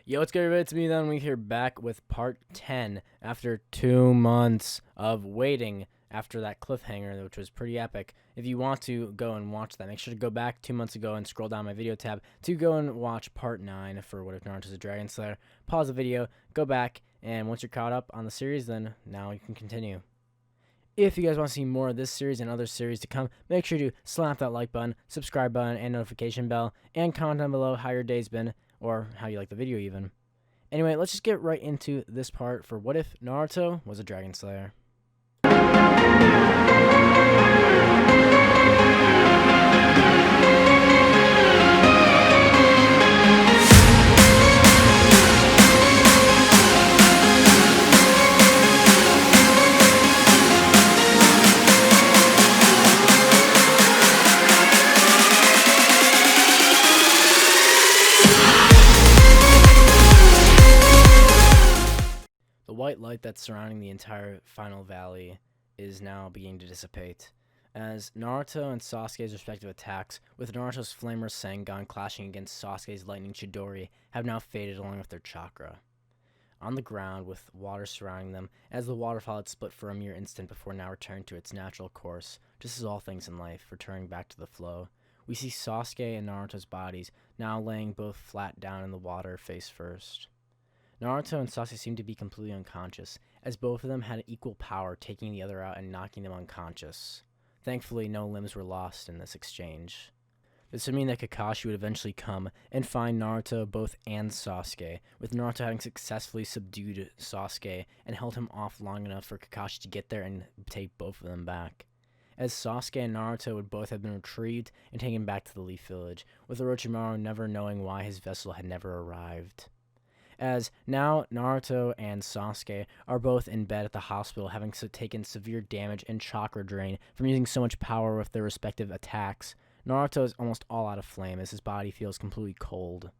Yo, what's good, everybody? It's me, then. We're here back with part 10 after 2 months of waiting after that cliffhanger, which was pretty epic. If you want to go and watch that, make sure to go back 2 months ago and scroll down my video tab to go and watch part 9 for What If Naruto's a Dragon Slayer. Pause the video, go back, and once you're caught up on the series, then now you can continue. If you guys want to see more of this series and other series to come, make sure to slap that like button, subscribe button, and notification bell, and comment down below how your day's been, or how you like the video even. Anyway, let's just get right into this part for What If Naruto was a Dragon Slayer. The white light that's surrounding the entire final valley is now beginning to dissipate, as Naruto and Sasuke's respective attacks, with Naruto's Flamer Sengon clashing against Sasuke's Lightning Chidori, have now faded along with their chakra. On the ground, with water surrounding them, as the waterfall had split for a mere instant before now returning to its natural course, just as all things in life, returning back to the flow, we see Sasuke and Naruto's bodies now laying both flat down in the water face first. Naruto and Sasuke seemed to be completely unconscious, as both of them had equal power, taking the other out and knocking them unconscious. Thankfully, no limbs were lost in this exchange. This would mean that Kakashi would eventually come and find Naruto, both and Sasuke, with Naruto having successfully subdued Sasuke and held him off long enough for Kakashi to get there and take both of them back. As Sasuke and Naruto would both have been retrieved and taken back to the Leaf Village, with Orochimaru never knowing why his vessel had never arrived. As now Naruto and Sasuke are both in bed at the hospital, having taken severe damage and chakra drain from using so much power with their respective attacks. Naruto is almost all out of flame as his body feels completely cold.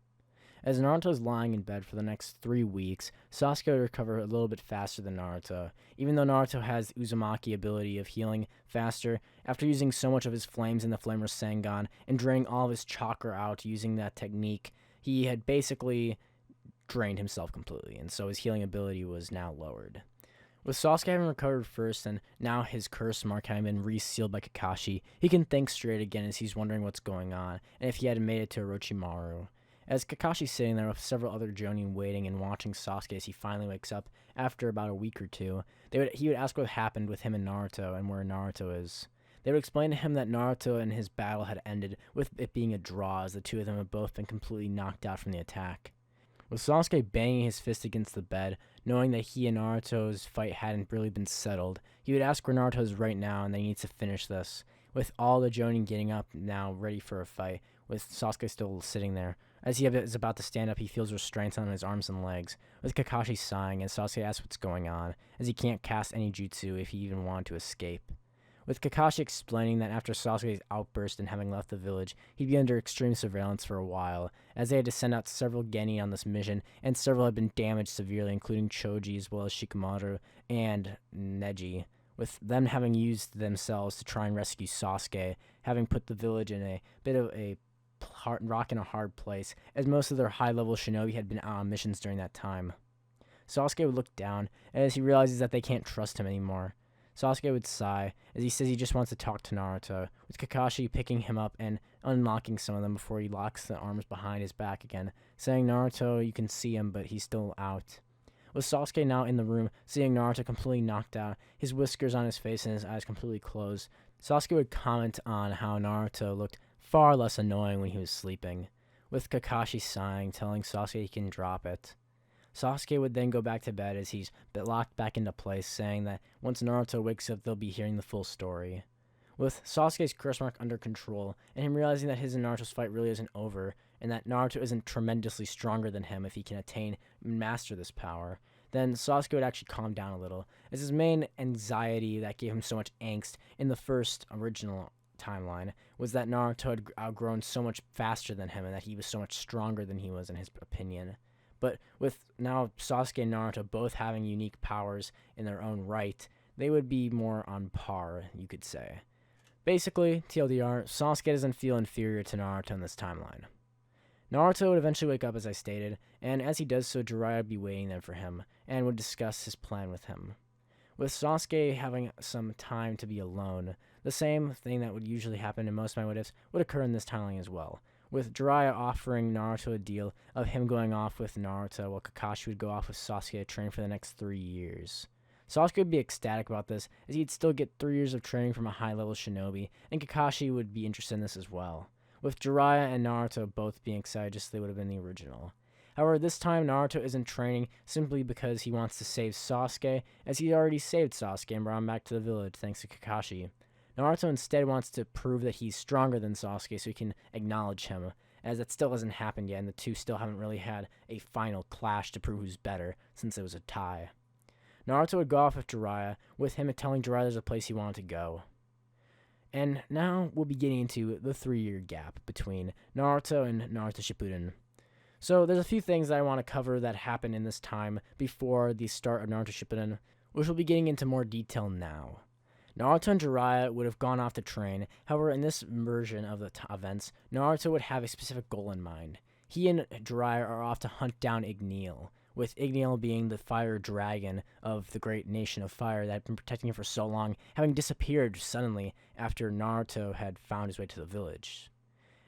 As Naruto is lying in bed for the next 3 weeks, Sasuke would recover a little bit faster than Naruto. Even though Naruto has the Uzumaki ability of healing faster, after using so much of his flames in the Flamer Sengon and draining all of his chakra out using that technique, he had basically drained himself completely, and so his healing ability was now lowered. With Sasuke having recovered first, and now his curse mark having been resealed by Kakashi, he can think straight again as he's wondering what's going on, and if he had made it to Orochimaru. As Kakashi's sitting there with several other Jonin waiting and watching Sasuke as he finally wakes up after about a week or two, he would ask what happened with him and Naruto, and where Naruto is. They would explain to him that Naruto and his battle had ended, with it being a draw, as the two of them had both been completely knocked out from the attack. With Sasuke banging his fist against the bed, knowing that he and Naruto's fight hadn't really been settled, he would ask where Naruto is right now and that he needs to finish this. With all the Jonin getting up now ready for a fight, with Sasuke still sitting there. As he is about to stand up, he feels restraints on his arms and legs, with Kakashi sighing as Sasuke asks what's going on, as he can't cast any jutsu if he even wanted to escape. With Kakashi explaining that after Sasuke's outburst and having left the village, he'd be under extreme surveillance for a while, as they had to send out several Genin on this mission, and several had been damaged severely, including Choji as well as Shikamaru and Neji, with them having used themselves to try and rescue Sasuke, having put the village in a bit of a rock in a hard place, as most of their high-level shinobi had been out on missions during that time. Sasuke would look down, as he realizes that they can't trust him anymore. Sasuke would sigh, as he says he just wants to talk to Naruto, with Kakashi picking him up and unlocking some of them before he locks the arms behind his back again, saying, "Naruto, you can see him, but he's still out." With Sasuke now in the room, seeing Naruto completely knocked out, his whiskers on his face and his eyes completely closed, Sasuke would comment on how Naruto looked far less annoying when he was sleeping, with Kakashi sighing, telling Sasuke he can drop it. Sasuke would then go back to bed as he's locked back into place, saying that once Naruto wakes up, they'll be hearing the full story. With Sasuke's curse mark under control, and him realizing that his and Naruto's fight really isn't over, and that Naruto isn't tremendously stronger than him if he can attain and master this power, then Sasuke would actually calm down a little, as his main anxiety that gave him so much angst in the first original timeline was that Naruto had outgrown so much faster than him, and that he was so much stronger than he was in his opinion. But with now Sasuke and Naruto both having unique powers in their own right, they would be more on par, you could say. Basically, TLDR, Sasuke doesn't feel inferior to Naruto in this timeline. Naruto would eventually wake up, as I stated, and as he does so, Jiraiya would be waiting there for him and would discuss his plan with him. With Sasuke having some time to be alone, the same thing that would usually happen in most of my what-ifs would occur in this timeline as well, with Jiraiya offering Naruto a deal of him going off with Naruto while Kakashi would go off with Sasuke to train for the next 3 years. Sasuke would be ecstatic about this, as he'd still get 3 years of training from a high-level shinobi, and Kakashi would be interested in this as well, with Jiraiya and Naruto both being excited just as they would have been the original. However, this time Naruto isn't training simply because he wants to save Sasuke, as he already saved Sasuke and brought him back to the village thanks to Kakashi. Naruto instead wants to prove that he's stronger than Sasuke so he can acknowledge him, as that still hasn't happened yet and the two still haven't really had a final clash to prove who's better since it was a tie. Naruto would go off with Jiraiya, with him telling Jiraiya there's a place he wanted to go. And now we'll be getting into the 3-year gap between Naruto and Naruto Shippuden. So there's a few things that I want to cover that happened in this time before the start of Naruto Shippuden, which we'll be getting into more detail now. Naruto and Jiraiya would have gone off to train. However, in this version of the events, Naruto would have a specific goal in mind. He and Jiraiya are off to hunt down Igneel, with Igneel being the fire dragon of the great nation of fire that had been protecting him for so long, having disappeared suddenly after Naruto had found his way to the village.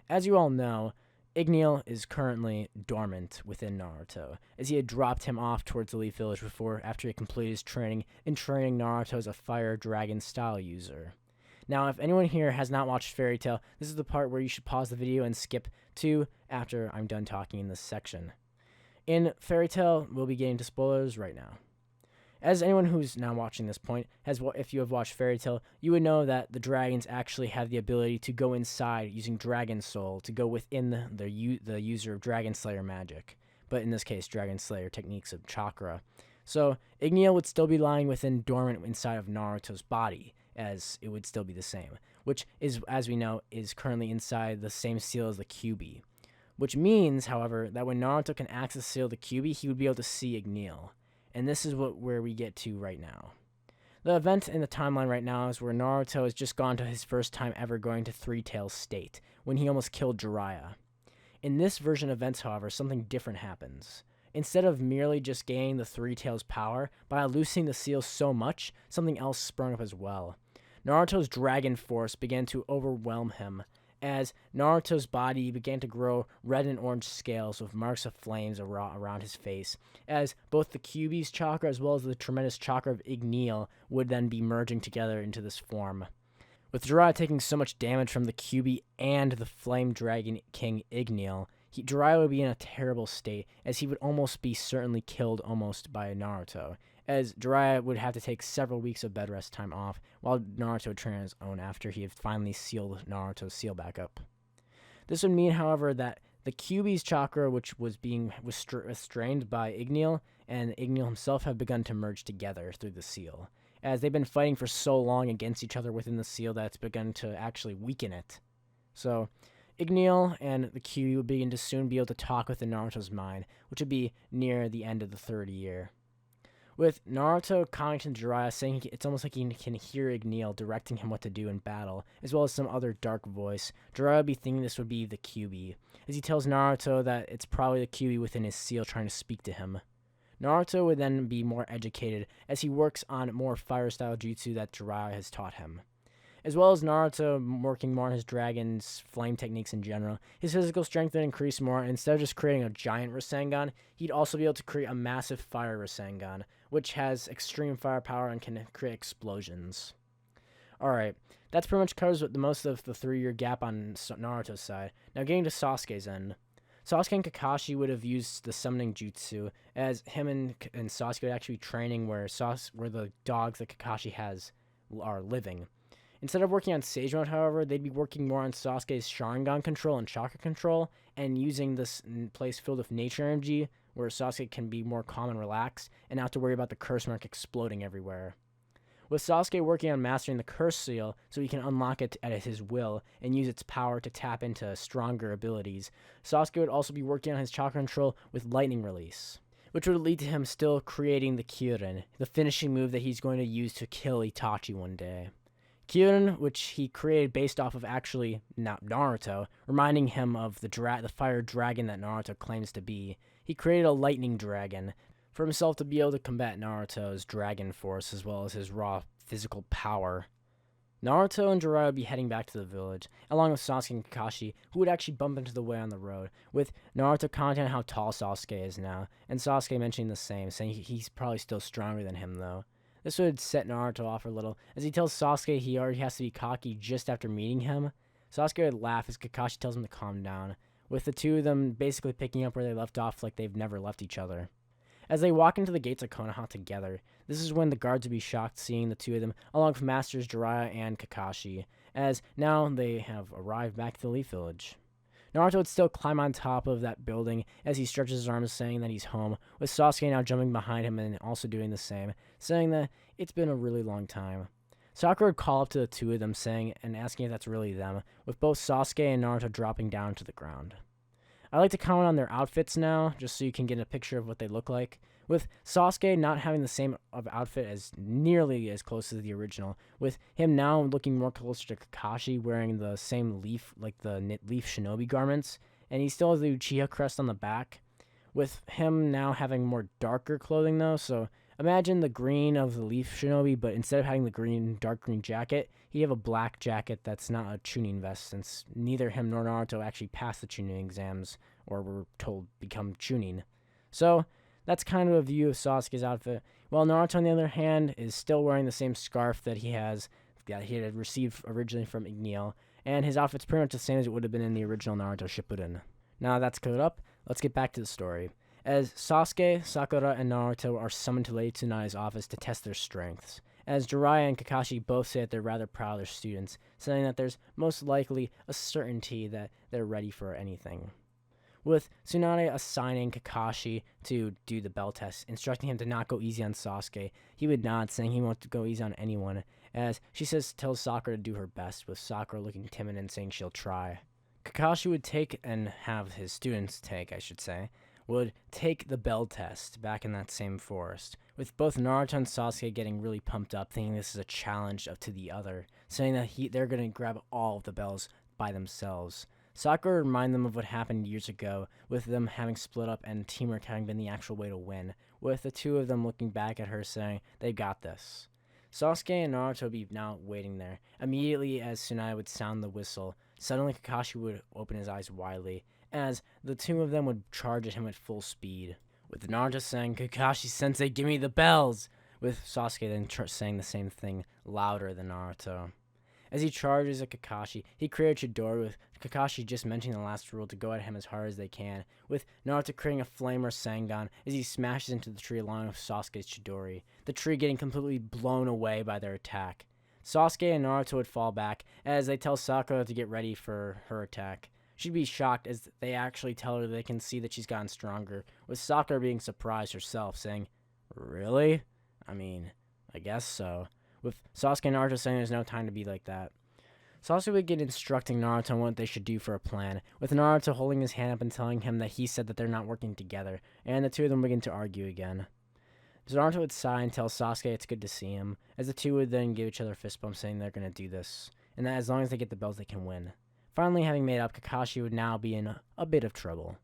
As you all know, Igneel is currently dormant within Naruto, as he had dropped him off towards the Leaf Village after he had completed his training in training Naruto as a fire dragon style user. Now, if anyone here has not watched Fairytail, this is the part where you should pause the video and skip to after I'm done talking in this section. In Fairytail, we'll be getting to spoilers right now. As anyone who's now watching this point, if you have watched Fairytail, you would know that the dragons actually have the ability to go inside using Dragon Soul to go within the user of Dragon Slayer magic, but in this case, Dragon Slayer techniques of Chakra. So, Igneel would still be lying within dormant inside of Naruto's body, as it would still be the same, which is, as we know, is currently inside the same seal as the Kyuubi. Which means, however, that when Naruto can access the seal of the Kyuubi, he would be able to see Igneel. And this is where we get to right now. The event in the timeline right now is where Naruto has just gone to his first time ever going to Three-Tails State, when he almost killed Jiraiya. In this version of events, however, something different happens. Instead of merely just gaining the Three-Tails power, by loosening the seal so much, something else sprung up as well. Naruto's dragon force began to overwhelm him, as Naruto's body began to grow red and orange scales with marks of flames around his face, as both the Kyuubi's chakra as well as the tremendous chakra of Igneel would then be merging together into this form. With Jiraiya taking so much damage from the Kyuubi and the Flame Dragon King Igneel, Jiraiya would be in a terrible state, as he would almost be certainly killed almost by Naruto, as Jiraiya would have to take several weeks of bed rest time off, while Naruto would train on his own after he had finally sealed Naruto's seal back up. This would mean, however, that the Kyuubi's chakra, which was being restrained by Igneel, and Igneel himself have begun to merge together through the seal, as they've been fighting for so long against each other within the seal that it's begun to actually weaken it. So, Igneel and the Kyuubi would begin to soon be able to talk within Naruto's mind, which would be near the end of the 3rd year. With Naruto calling to Jiraiya, saying it's almost like he can hear Igneel directing him what to do in battle, as well as some other dark voice, Jiraiya would be thinking this would be the Kyuubi, as he tells Naruto that it's probably the Kyuubi within his seal trying to speak to him. Naruto would then be more educated, as he works on more fire-style jutsu that Jiraiya has taught him. As well as Naruto working more on his dragon's flame techniques in general, his physical strength would increase more, and instead of just creating a giant Rasengan, he'd also be able to create a massive fire Rasengan, which has extreme firepower and can create explosions. Alright, that's pretty much covers most of the 3-year gap on Naruto's side. Now getting to Sasuke's end. Sasuke and Kakashi would have used the summoning jutsu, as him and Sasuke would actually be training where the dogs that Kakashi has are living. Instead of working on Sage Mode, however, they'd be working more on Sasuke's Sharingan control and Chakra control, and using this place filled with nature energy, where Sasuke can be more calm and relaxed, and not have to worry about the curse mark exploding everywhere. With Sasuke working on mastering the curse seal, so he can unlock it at his will, and use its power to tap into stronger abilities, Sasuke would also be working on his Chakra control with lightning release, which would lead to him still creating the Kyuren, the finishing move that he's going to use to kill Itachi one day. Kyuden, which he created based off of actually not Naruto, reminding him of the fire dragon that Naruto claims to be. He created a lightning dragon for himself to be able to combat Naruto's dragon force as well as his raw physical power. Naruto and Jiraiya would be heading back to the village, along with Sasuke and Kakashi, who would actually bump into the way on the road, with Naruto commenting on how tall Sasuke is now, and Sasuke mentioning the same, saying he's probably still stronger than him, though. This would set Naruto off a little, as he tells Sasuke he already has to be cocky just after meeting him. Sasuke would laugh as Kakashi tells him to calm down, with the two of them basically picking up where they left off like they've never left each other. As they walk into the gates of Konoha together, this is when the guards would be shocked seeing the two of them, along with Masters Jiraiya and Kakashi, as now they have arrived back to the Leaf Village. Naruto would still climb on top of that building as he stretches his arms saying that he's home, with Sasuke now jumping behind him and also doing the same, saying that it's been a really long time. Sakura would call up to the two of them saying and asking if that's really them, with both Sasuke and Naruto dropping down to the ground. I like to comment on their outfits now, just so you can get a picture of what they look like. With Sasuke not having the same outfit as nearly as close to the original, with him now looking more closer to Kakashi wearing the same leaf, like the knit leaf shinobi garments, and he still has the Uchiha crest on the back, with him now having more darker clothing though, so imagine the green of the leaf shinobi, but instead of having the dark green jacket, he have a black jacket that's not a Chunin vest, since neither him nor Naruto actually passed the Chunin exams, or were told become Chunin. So, that's kind of a view of Sasuke's outfit, while Naruto, on the other hand, is still wearing the same scarf that he had received originally from Igneel, and his outfit's pretty much the same as it would have been in the original Naruto Shippuden. Now that's cleared up, let's get back to the story. As Sasuke, Sakura, and Naruto are summoned to Lady Tsunade's office to test their strengths, as Jiraiya and Kakashi both say that they're rather proud of their students, saying that there's most likely a certainty that they're ready for anything. With Tsunade assigning Kakashi to do the bell test, instructing him to not go easy on Sasuke, he would nod, saying he wants to go easy on anyone, as she tells Sakura to do her best, with Sakura looking timid and saying she'll try. Kakashi would would take the bell test back in that same forest, with both Naruto and Sasuke getting really pumped up, thinking this is a challenge to the other, saying that they're going to grab all of the bells by themselves. Sakura would remind them of what happened years ago, with them having split up and teamwork having been the actual way to win, with the two of them looking back at her saying, "They've got this." Sasuke and Naruto would be now waiting there. Immediately as Tsunade would sound the whistle, suddenly Kakashi would open his eyes widely, as the two of them would charge at him at full speed, with Naruto saying, "Kakashi-sensei, give me the bells!" with Sasuke then saying the same thing, louder than Naruto. As he charges at Kakashi, he creates Chidori, with Kakashi just mentioning the last rule to go at him as hard as they can, with Naruto creating a flame or Sangan as he smashes into the tree along with Sasuke's Chidori, the tree getting completely blown away by their attack. Sasuke and Naruto would fall back as they tell Sakura to get ready for her attack. She'd be shocked as they actually tell her they can see that she's gotten stronger, with Sakura being surprised herself, saying, "Really? I mean, I guess so." With Sasuke and Naruto saying there's no time to be like that. Sasuke would get instructing Naruto on what they should do for a plan, with Naruto holding his hand up and telling him that he said that they're not working together, and the two of them begin to argue again. Naruto would sigh and tell Sasuke it's good to see him, as the two would then give each other fist bumps saying they're going to do this, and that as long as they get the bells they can win. Finally having made up, Kakashi would now be in a bit of trouble.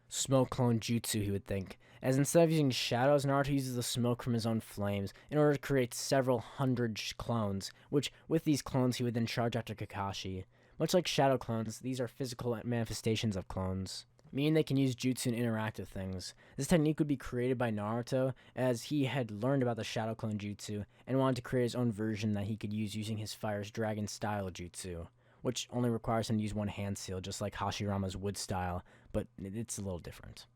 Smoke clone jutsu, he would think, as instead of using shadows, Naruto uses the smoke from his own flames in order to create several hundred clones, which with these clones he would then charge after Kakashi. Much like shadow clones, these are physical manifestations of clones, meaning they can use jutsu and interact with things. This technique would be created by Naruto, as he had learned about the shadow clone jutsu and wanted to create his own version that he could use using his Fire's Dragon style jutsu, which only requires him to use one hand seal, just like Hashirama's wood style, but it's a little different.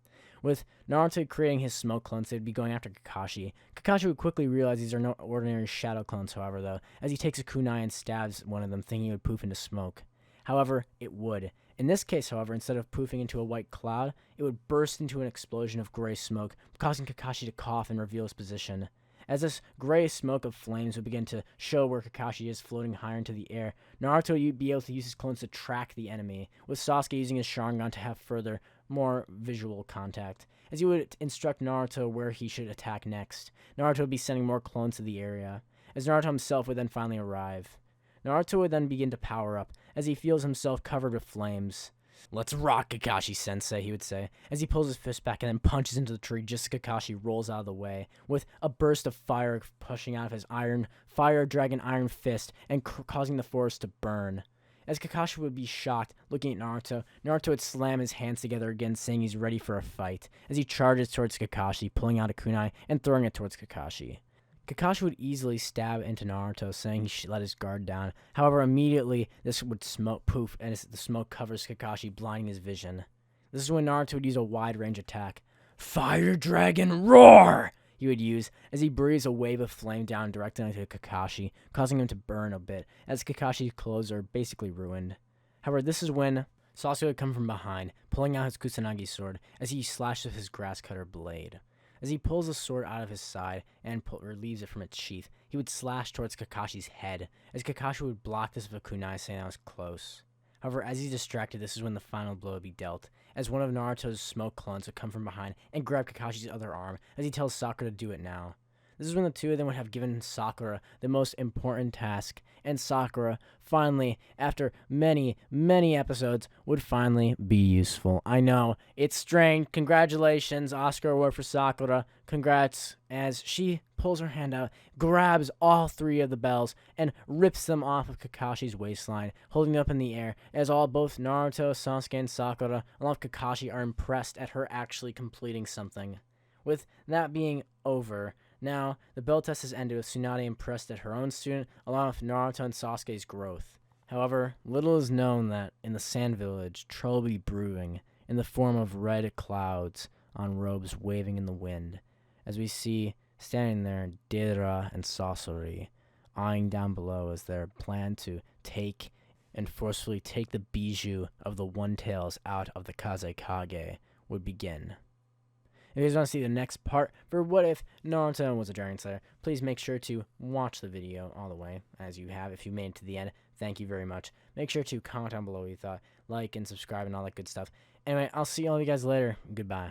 With Naruto creating his smoke clones, they'd be going after Kakashi. Kakashi would quickly realize these are no ordinary shadow clones, however, though, as he takes a kunai and stabs one of them, thinking it would poof into smoke. However, it would. In this case, however, instead of poofing into a white cloud, it would burst into an explosion of gray smoke, causing Kakashi to cough and reveal his position. As this gray smoke of flames would begin to show where Kakashi is floating higher into the air, Naruto would be able to use his clones to track the enemy, with Sasuke using his Sharingan to have further, more visual contact. As he would instruct Naruto where he should attack next, Naruto would be sending more clones to the area, as Naruto himself would then finally arrive. Naruto would then begin to power up as he feels himself covered with flames. "Let's rock, Kakashi-sensei," he would say, as he pulls his fist back and then punches into the tree just as Kakashi rolls out of the way, with a burst of fire pushing out of his fire dragon iron fist and causing the forest to burn. As Kakashi would be shocked looking at Naruto, Naruto would slam his hands together again, saying he's ready for a fight, as he charges towards Kakashi, pulling out a kunai and throwing it towards Kakashi. Kakashi would easily stab into Naruto, saying he should let his guard down. However, immediately this would smoke poof, and the smoke covers Kakashi, blinding his vision. This is when Naruto would use a wide-range attack. "Fire Dragon Roar!" he would use, as he breathes a wave of flame down directly onto Kakashi, causing him to burn a bit, as Kakashi's clothes are basically ruined. However, this is when Sasuke would come from behind, pulling out his Kusanagi sword, as he slashes with his grass cutter blade. As he pulls the sword out of his side and relieves it from its sheath, he would slash towards Kakashi's head, as Kakashi would block this with a kunai, saying that was close. However, as he's distracted, this is when the final blow would be dealt, as one of Naruto's smoke clones would come from behind and grab Kakashi's other arm, as he tells Sakura to do it now. This is when the two of them would have given Sakura the most important task, and Sakura, finally, after many, many episodes, would finally be useful. I know, it's strange. Congratulations, Oscar award for Sakura. Congrats, as she pulls her hand out, grabs all three of the bells, and rips them off of Kakashi's waistline, holding them up in the air, as both Naruto, Sasuke, and Sakura, along with Kakashi, are impressed at her actually completing something. With that being over, now, the bell test has ended with Tsunade impressed at her own student, along with Naruto and Sasuke's growth. However, little is known that in the Sand Village, trouble will be brewing in the form of red clouds on robes waving in the wind, as we see standing there Deidara and Sasori, eyeing down below as their plan to take and forcefully take the bijou of the One-Tails out of the Kazekage would begin. If you guys want to see the next part for What If Naruto was a Dragon Slayer, please make sure to watch the video all the way, as you have. If you made it to the end, thank you very much. Make sure to comment down below what you thought, like and subscribe and all that good stuff. Anyway, I'll see all of you guys later. Goodbye.